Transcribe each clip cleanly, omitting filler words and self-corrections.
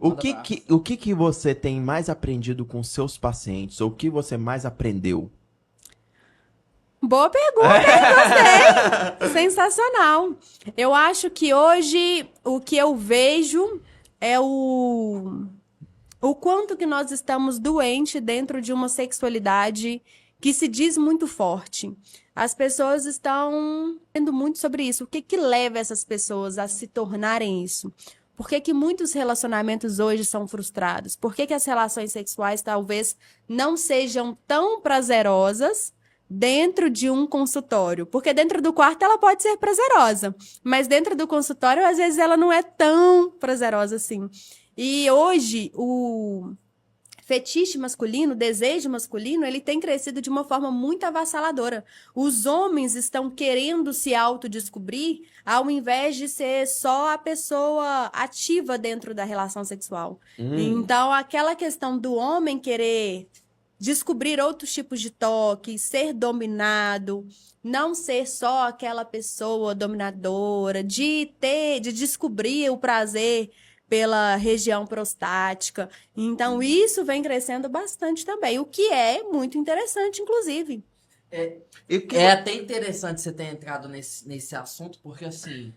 O que que você tem mais aprendido com seus pacientes? Ou o que você mais aprendeu? Boa pergunta, hein? Gostei. Sensacional. Eu acho que hoje o que eu vejo é o quanto que nós estamos doentes dentro de uma sexualidade que se diz muito forte. As pessoas estão vendo muito sobre isso. O que que leva essas pessoas a se tornarem isso? Por que que muitos relacionamentos hoje são frustrados? Por que que as relações sexuais talvez não sejam tão prazerosas dentro de um consultório? Porque dentro do quarto ela pode ser prazerosa, mas dentro do consultório, às vezes, ela não é tão prazerosa assim. E hoje, o fetiche masculino, o desejo masculino, ele tem crescido de uma forma muito avassaladora. Os homens estão querendo se autodescobrir ao invés de ser só a pessoa ativa dentro da relação sexual. Então, aquela questão do homem querer descobrir outros tipos de toque, ser dominado, não ser só aquela pessoa dominadora, de descobrir o prazer pela região prostática. Então, isso vem crescendo bastante também, o que é muito interessante, inclusive. É até interessante você ter entrado nesse assunto, porque assim,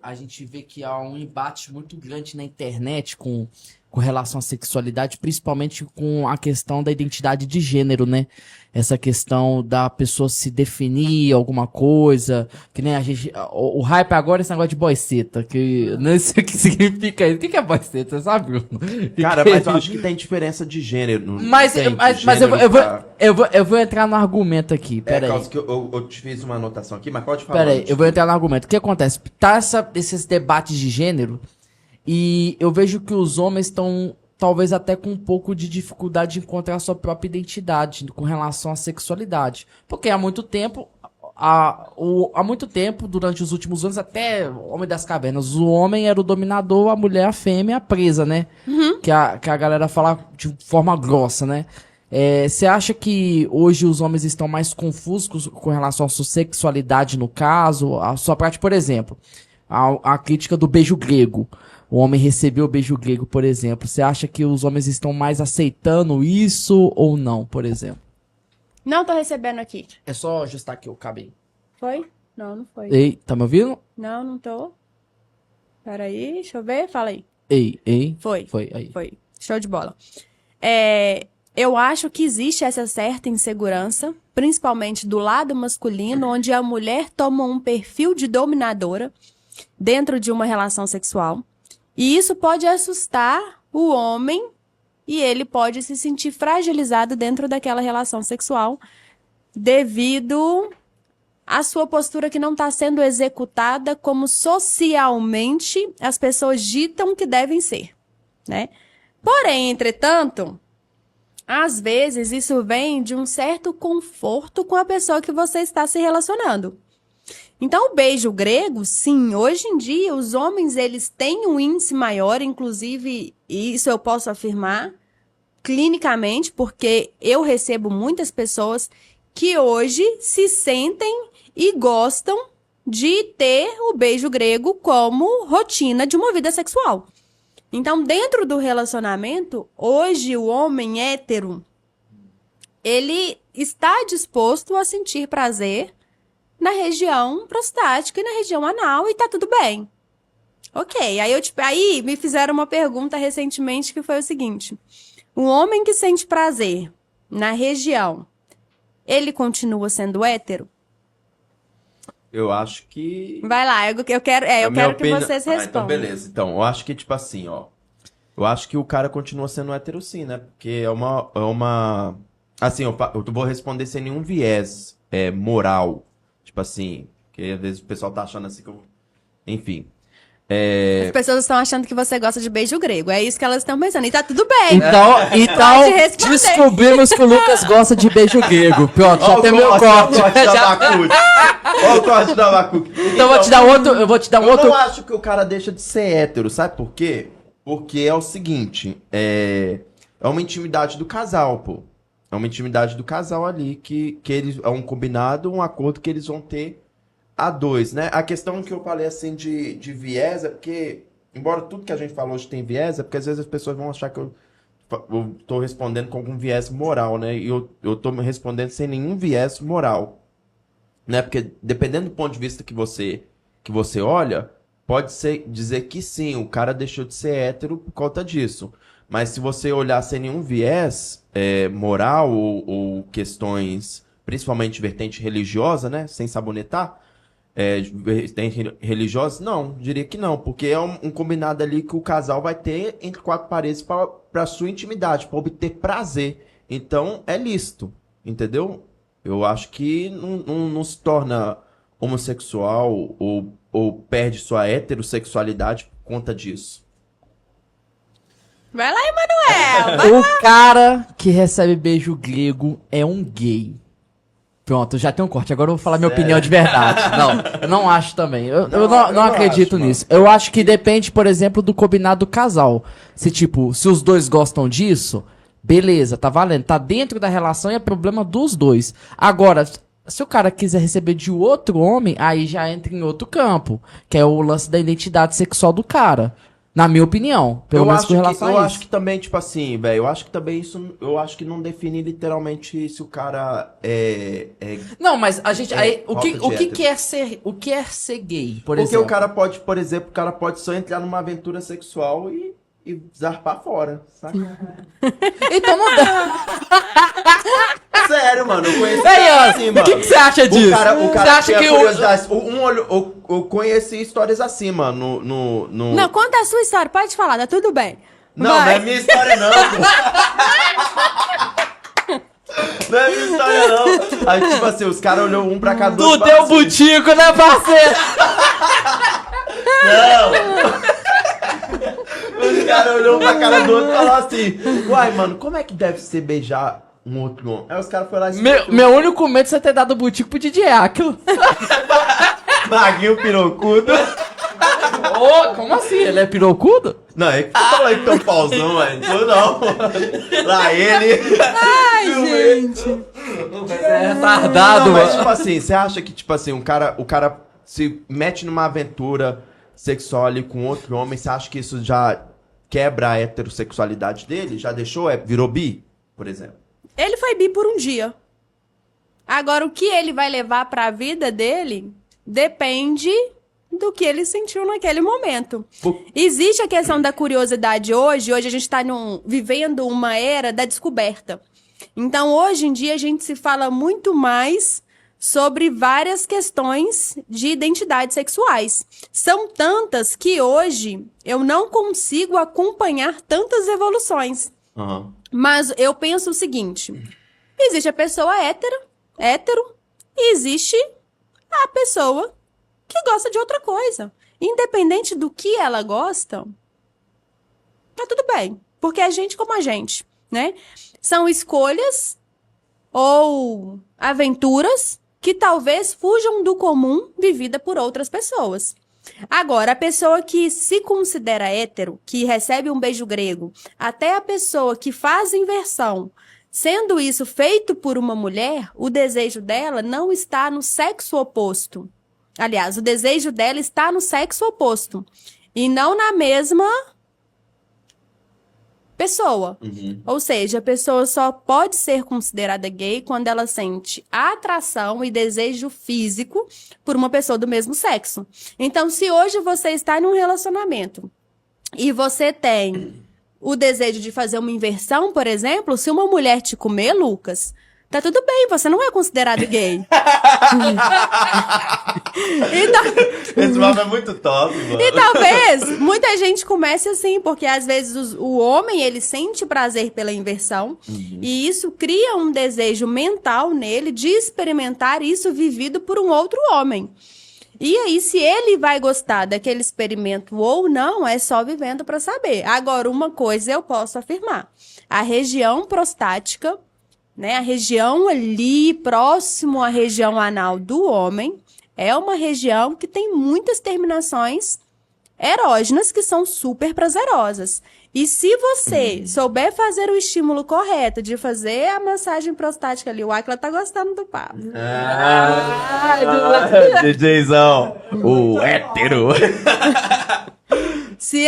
a gente vê que há um embate muito grande na internet com relação à sexualidade, principalmente com a questão da identidade de gênero, né? Essa questão da pessoa se definir alguma coisa, que nem a gente... O hype agora é esse negócio de boiceta, que não sei o que significa isso. O que é boiceta, sabe? Cara, mas eu acho que tem diferença de gênero. Mas eu vou entrar no argumento aqui, Por peraí. causa que eu te fiz uma anotação aqui, mas pode falar. Peraí, eu vou entrar no argumento. O que acontece? Tá esses debates de gênero, e eu vejo que os homens estão, talvez até com um pouco de dificuldade de encontrar a sua própria identidade com relação à sexualidade. Porque há muito tempo, durante os últimos anos, até o Homem das Cavernas, o homem era o dominador, a mulher a fêmea, a presa, né? Que a galera fala de forma grossa, né? Você acha que hoje os homens estão mais confusos com relação à sua sexualidade, no caso? A sua prática, por exemplo, a crítica do beijo grego. O homem recebeu o beijo grego, por exemplo. Você acha que os homens estão mais aceitando isso ou não, por exemplo? Não tô recebendo aqui. É só ajustar aqui o cabelo. Foi? Não, não foi. Ei, tá me ouvindo? Não, não tô. Peraí, deixa eu ver. Fala aí. Ei. Foi. Foi, aí. Foi. Show de bola. Eu acho que existe essa certa insegurança, principalmente do lado masculino, onde a mulher toma um perfil de dominadora dentro de uma relação sexual. E isso pode assustar o homem e ele pode se sentir fragilizado dentro daquela relação sexual devido à sua postura que não está sendo executada como socialmente as pessoas ditam que devem ser, né? Porém, entretanto, às vezes isso vem de um certo conforto com a pessoa que você está se relacionando. Então, o beijo grego, sim, hoje em dia os homens eles têm um índice maior, inclusive isso eu posso afirmar clinicamente, porque eu recebo muitas pessoas que hoje se sentem e gostam de ter o beijo grego como rotina de uma vida sexual. Então, dentro do relacionamento, hoje o homem hétero, ele está disposto a sentir prazer na região prostática e na região anal e tá tudo bem. Ok, aí me fizeram uma pergunta recentemente que foi o seguinte: o homem que sente prazer na região, ele continua sendo hétero? Eu acho que... Vai lá, eu quero que vocês respondam. Então, beleza. Então, eu acho que, tipo assim, ó. Eu acho que o cara continua sendo hétero sim, né? Porque é uma... Assim, eu vou responder sem nenhum viés moral. Tipo assim, que às vezes o pessoal tá achando assim que eu... Enfim. As pessoas estão achando que você gosta de beijo grego. É isso que elas estão pensando. E tá tudo bem. Então descobrimos que o Lucas gosta de beijo grego. Pronto, já tem meu corte. Olha o corte da Bacuque. Então eu vou te dar um outro... Eu não acho que o cara deixa de ser hétero, sabe por quê? Porque é o seguinte, é uma intimidade do casal, pô. É uma intimidade do casal ali, que eles, é um combinado, um acordo que eles vão ter a dois, né? A questão que eu falei, assim, de viés é porque embora tudo que a gente falou hoje tem viés, é porque às vezes as pessoas vão achar que eu tô respondendo com algum viés moral, né? E eu tô me respondendo sem nenhum viés moral, né? Porque dependendo do ponto de vista que você olha, pode ser dizer que sim, o cara deixou de ser hétero por conta disso. Mas se você olhar sem nenhum viés moral ou questões, principalmente vertente religiosa, né? Sem sabonetar, vertente religiosa, não, diria que não. Porque é um combinado ali que o casal vai ter entre quatro paredes para sua intimidade, para obter prazer. Então, é lícito, entendeu? Eu acho que não se torna homossexual ou perde sua heterossexualidade por conta disso. Vai lá, Emanuel! O cara que recebe beijo grego é um gay. Pronto, já tem um corte. Agora eu vou falar minha opinião de verdade. Não, eu não acho também. Eu não acredito nisso. Eu acho que depende, por exemplo, do combinado do casal. Se os dois gostam disso, beleza, tá valendo. Tá dentro da relação e é problema dos dois. Agora, se o cara quiser receber de outro homem, aí já entra em outro campo. Que é o lance da identidade sexual do cara. Na minha opinião, pelo menos com relação a isso. Eu acho que também, tipo assim, velho, eu acho que também isso, eu acho que não define literalmente se o cara Não, mas a gente, aí, o que é ser gay, por exemplo? Porque o cara pode, por exemplo, só entrar numa aventura sexual e zarpar fora, saca? Então não dá. Sério, mano, eu conheci assim, mano. O que você acha disso? O cara você acha que eu conheci histórias assim, mano, Não, conta a sua história, pode falar, tá tudo bem. Não, não é minha história não, pô. Não é minha história não. Aí, tipo assim, os caras olhou um pra cada Tu deu butico, né, parceiro? Não. Os caras olhou um pra cara do outro e falou assim, uai, mano, como é que deve ser beijar um outro homem? Aí os caras foram lá e meu único medo é você ter dado butico pro DJ Aquilo. Maguinho pirocudo. Como assim? Ele é pirocudo? Não, é que tu falou aí que tem um pauzão, velho. Não. Lá ele. Ai, gente. É retardado, não, mas mano. tipo assim, você acha que, tipo assim, o cara se mete numa aventura sexual ali com outro homem, você acha que isso já quebra a heterossexualidade dele? Já deixou? Virou bi, por exemplo? Ele foi bi por um dia. Agora, o que ele vai levar pra vida dele depende do que ele sentiu naquele momento. Existe a questão da curiosidade hoje. Hoje a gente tá vivendo uma era da descoberta. Então, hoje em dia, a gente se fala muito mais sobre várias questões de identidades sexuais. São tantas que hoje eu não consigo acompanhar tantas evoluções. Uhum. Mas eu penso o seguinte, existe a pessoa hétero, e existe a pessoa que gosta de outra coisa. Independente do que ela gosta, tá tudo bem. Porque é gente como a gente, né? São escolhas ou aventuras que talvez fujam do comum vivida por outras pessoas. Agora, a pessoa que se considera hétero, que recebe um beijo grego, até a pessoa que faz inversão, sendo isso feito por uma mulher, o desejo dela não está no sexo oposto. Aliás, o desejo dela está no sexo oposto e não na mesma pessoa. Uhum. Ou seja, a pessoa só pode ser considerada gay quando ela sente atração e desejo físico por uma pessoa do mesmo sexo. Então, se hoje você está num relacionamento e você tem o desejo de fazer uma inversão, por exemplo, se uma mulher te comer, Lucas, tá tudo bem, você não é considerado gay. Esse mapa é muito top, mano. E talvez muita gente comece assim, porque às vezes o homem, ele sente prazer pela inversão, e isso cria um desejo mental nele de experimentar isso vivido por um outro homem. E aí, se ele vai gostar daquele experimento ou não, é só vivendo para saber. Agora, uma coisa eu posso afirmar. A região prostática, né, a região ali próximo à região anal do homem, é uma região que tem muitas terminações erógenas que são super prazerosas. E se você souber fazer o estímulo correto de fazer a massagem prostática ali, o Aquila tá gostando do papo. DJzão, o hétero. Se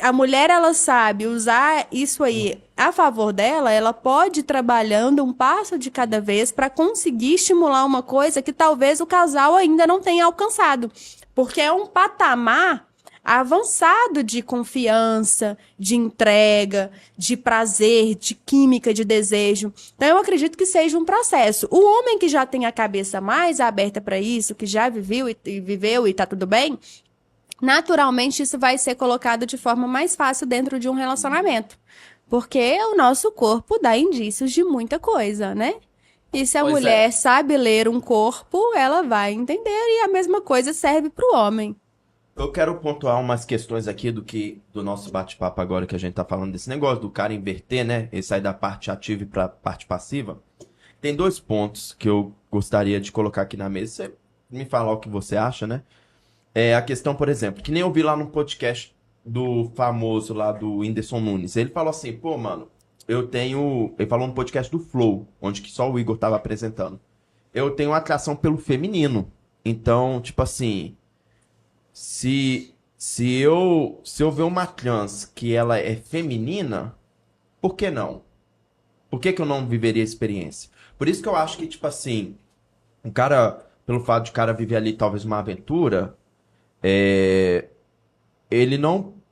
a mulher, ela sabe usar isso aí a favor dela, ela pode ir trabalhando um passo de cada vez para conseguir estimular uma coisa que talvez o casal ainda não tenha alcançado. Porque é um patamar avançado de confiança, de entrega, de prazer, de química, de desejo. Então, eu acredito que seja um processo. O homem que já tem a cabeça mais aberta para isso, que já viveu e tá tudo bem, naturalmente isso vai ser colocado de forma mais fácil dentro de um relacionamento. Porque o nosso corpo dá indícios de muita coisa, né? E se a mulher sabe ler um corpo, ela vai entender, e a mesma coisa serve para o homem. Eu quero pontuar umas questões aqui do nosso bate-papo agora, que a gente tá falando desse negócio do cara inverter, né? Ele sair da parte ativa e pra parte passiva. Tem 2 pontos que eu gostaria de colocar aqui na mesa. Você me falar o que você acha, né? É a questão, por exemplo, que nem eu vi lá no podcast do famoso lá do Whindersson Nunes. Ele falou assim, pô, mano, ele falou no podcast do Flow, onde que só o Igor tava apresentando. Eu tenho atração pelo feminino. Então, tipo assim, se eu ver uma trans que ela é feminina, por que não? Por que eu não viveria a experiência? Por isso que eu acho que, tipo assim, um cara, pelo fato de o cara viver ali talvez uma aventura,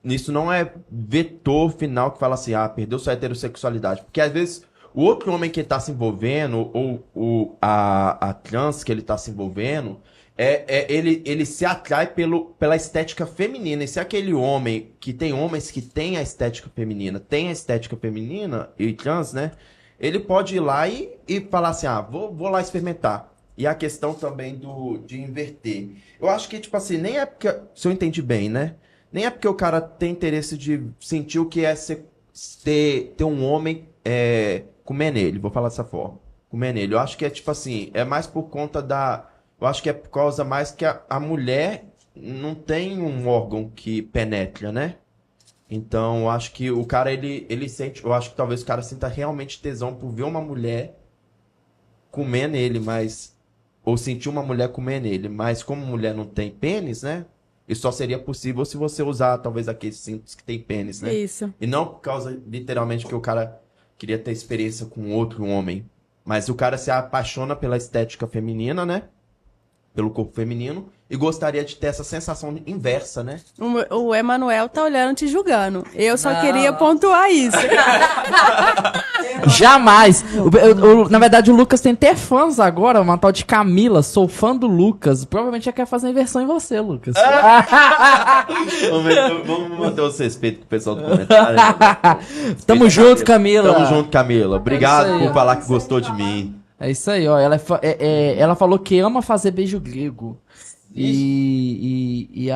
isso não é vetor final que fala assim, perdeu sua heterossexualidade. Porque às vezes o outro homem que ele tá se envolvendo, ou a trans que ele tá se envolvendo, ele se atrai pela estética feminina. E se aquele homem, que tem homens que tem a estética feminina e trans, né? Ele pode ir lá e falar assim, vou lá experimentar. E a questão também de inverter. Eu acho que, tipo assim, nem é porque, se eu entendi bem, né? Nem é porque o cara tem interesse de sentir o que é ter um homem comer nele, vou falar dessa forma. Comer nele. Eu acho que é, tipo assim, é mais por conta eu acho que é por causa mais que a mulher não tem um órgão que penetra, né? Então, eu acho que o cara, ele sente... Eu acho que talvez o cara sinta realmente tesão por ver uma mulher comer nele, mas... Ou sentir uma mulher comer nele. Mas como mulher não tem pênis, né? Isso só seria possível se você usar, talvez, aqueles cintos que tem pênis, né? Isso. E não por causa, literalmente, que o cara queria ter experiência com outro homem. Mas o cara se apaixona pela estética feminina, né? Pelo corpo feminino, e gostaria de ter essa sensação inversa, né? O Emanuel tá olhando, te julgando. Eu só queria pontuar isso. Jamais! Na verdade, o Lucas tem até fãs agora, uma tal de Camila. Sou fã do Lucas. Provavelmente já quer fazer inversão em você, Lucas. Vamos manter o respeito com o pessoal do comentário. Tamo junto, Camila. Tamo junto, Camila. Obrigado por falar que gostou de mim. É isso aí, ó. Ela falou que ama fazer beijo grego. E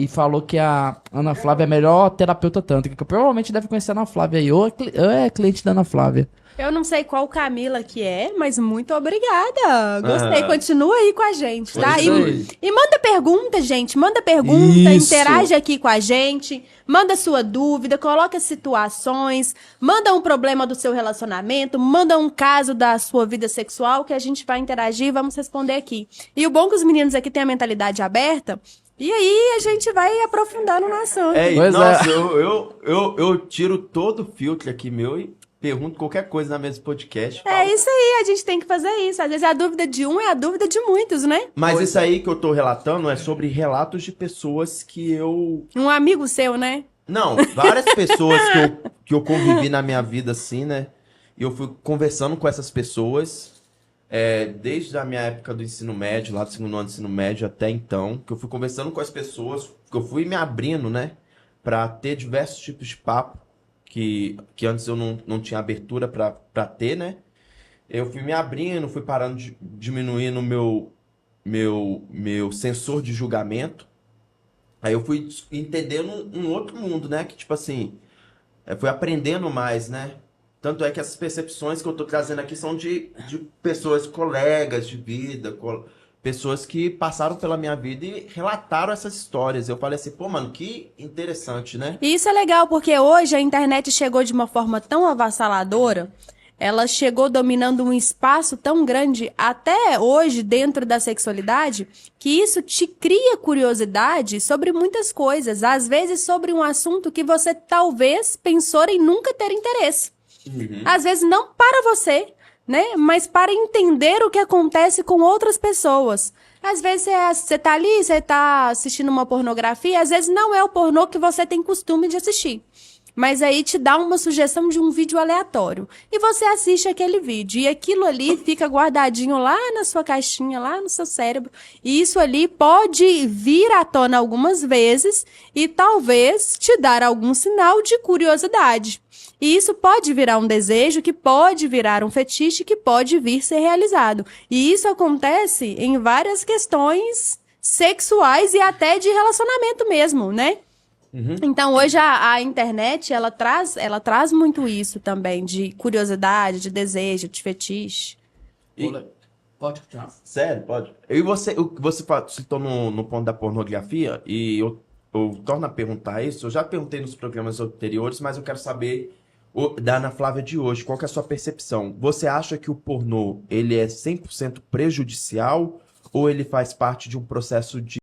falou que a Ana Flávia é a melhor terapeuta tântrica. Provavelmente deve conhecer a Ana Flávia aí. Ou é cliente da Ana Flávia. Eu não sei qual Camila que é, mas muito obrigada. Gostei. Continua aí com a gente, tá? E manda pergunta, gente. Manda pergunta, interage aqui com a gente. Manda sua dúvida, coloca situações. Manda um problema do seu relacionamento. Manda um caso da sua vida sexual que a gente vai interagir e vamos responder aqui. E o bom é que os meninos aqui têm a mentalidade aberta. E aí a gente vai aprofundando no assunto. Nossa, eu tiro todo o filtro aqui meu e pergunto qualquer coisa na mesa do podcast. Isso aí, a gente tem que fazer isso. Às vezes a dúvida de um é a dúvida de muitos, né? Mas isso aí que eu tô relatando é sobre relatos de pessoas que eu... Um amigo seu, né? Não, várias pessoas que eu convivi na minha vida, assim, né? E eu fui conversando com essas pessoas, desde a minha época do ensino médio, lá do 2º ano do ensino médio até então, que eu fui conversando com as pessoas, que eu fui me abrindo, né? Pra ter diversos tipos de papo. Que antes eu não tinha abertura pra ter, né? Eu fui me abrindo, fui parando de diminuir no meu sensor de julgamento. Aí eu fui entendendo um outro mundo, né? Que tipo assim, fui aprendendo mais, né? Tanto é que essas percepções que eu tô trazendo aqui são de pessoas, colegas de vida, pessoas que passaram pela minha vida e relataram essas histórias. Eu falei assim, pô, mano, que interessante, né? E isso é legal, porque hoje a internet chegou de uma forma tão avassaladora. ela chegou dominando um espaço tão grande até hoje dentro da sexualidade, que isso te cria curiosidade sobre muitas coisas, às vezes sobre um assunto que você talvez pensou em nunca ter interesse. Às vezes não para você, né? Mas para entender o que acontece com outras pessoas. Às vezes você tá ali, você tá assistindo uma pornografia, às vezes não é o pornô que você tem costume de assistir. Mas aí te dá uma sugestão de um vídeo aleatório. E você assiste aquele vídeo. E aquilo ali fica guardadinho lá na sua caixinha, lá no seu cérebro. E isso ali pode vir à tona algumas vezes e talvez te dar algum sinal de curiosidade. E isso pode virar um desejo, que pode virar um fetiche, que pode vir ser realizado. E isso acontece em várias questões sexuais e até de relacionamento mesmo, né? Então, hoje a internet, ela traz muito isso também, de curiosidade, de desejo, de fetiche. Pode continuar. Sério, pode. Você citou no ponto da pornografia, e eu torno a perguntar isso. Eu já perguntei nos programas anteriores, mas eu quero saber da Ana Flávia de hoje. Qual que é a sua percepção? Você acha que o pornô, ele é 100% prejudicial ou ele faz parte de um processo de